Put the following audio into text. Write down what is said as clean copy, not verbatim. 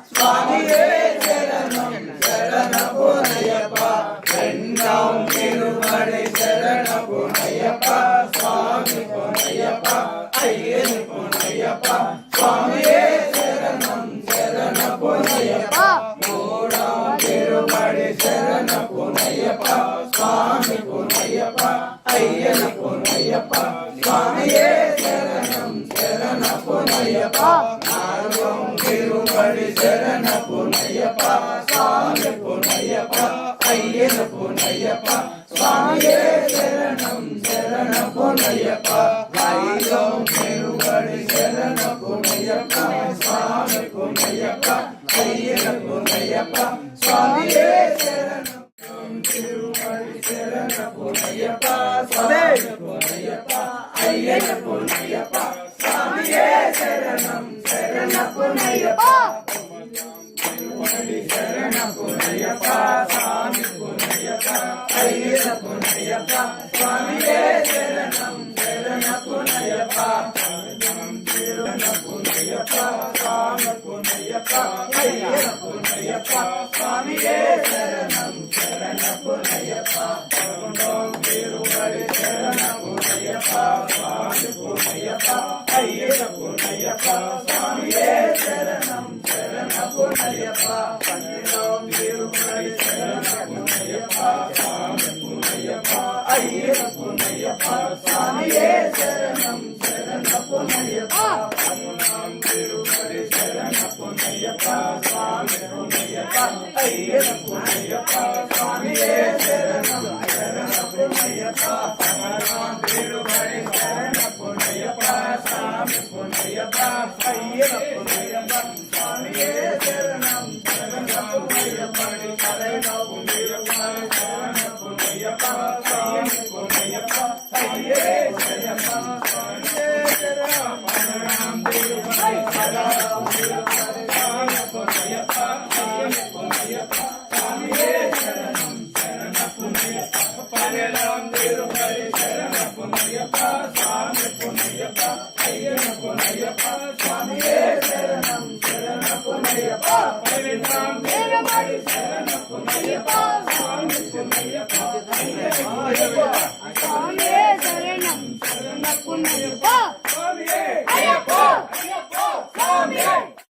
சுவாமியே சரணம் சரண பொன்னையப்பா ரெண்டாம் திருமலை சரண பொன்னையப்பா சுவாமி பொன்னையப்பா ஐயன் பொன்னையப்பா சுவாமியே சரணம் சரண பொன்னையப்பா மூடாம் திருமலை சரண பொன்னையப்பா சுவாமி பொன்னையப்பா ஐயன் பொன்னையப்பா சுவாமியே சரணம் சரண பொன்னையப்பா நான்காம் திருமலை சரண பொன்னையப்பா சுவாமி பொன்னையப்பா ஐயன் பொன்னையப்பா சுவாமியே சரணம் சரண பொன்னையப்பா ஐந்தாம் திருமலை சரண பொன்னையப்பா சுவாமி பொன்னையப்பா ஐயன் பொன்னையப்பா சுவாமியே சரணம் திருமலை சரண பொன்னையப்பா சுவாமி பொன்னையப்பா ஐயன் பொன்னையப்பா சுவாமியே சரணம் சரண பொன்னையப்பா சரண பொன்னையப்பா சாமி பொன்னையப்பா ஐயன் பொன்னையப்பா சுவாமியே சரணம் சரண பொன்னையப்பா சரண பொன்னையப்பா சாமி பொன்னையப்பா ஐயன் பொன்னையப்பா சுவாமியே சரணம் சரண பொன்னையப்பா திருமலை சரண பொன்னையப்பா சுவாமி பொன்னையப்பா ஐயன் பொன்னையப்பா சுவாமியே சரணம் சரண பொன்னையப்பா பன்னிரண்டாம் திருமலை சரண பொன்னையப்பா சுவாமி பொன்னையப்பா ஐயன் பொன்னையப்பா சுவாமியே சரணம் சரண பொன்னையப்பா பதினொன்றாம் திருமலை சரண பொன்னையப்பா சுவாமி பொன்னையப்பா ஐயன் பொன்னையப்பா சுவாமியே சரணம் சரண பொன்னையப்பா பதினாறாம் திருமலை சரண பொன்னையப்பா சுவாமி பொன்னையப்பா ஐயன் பொன்னையப்பா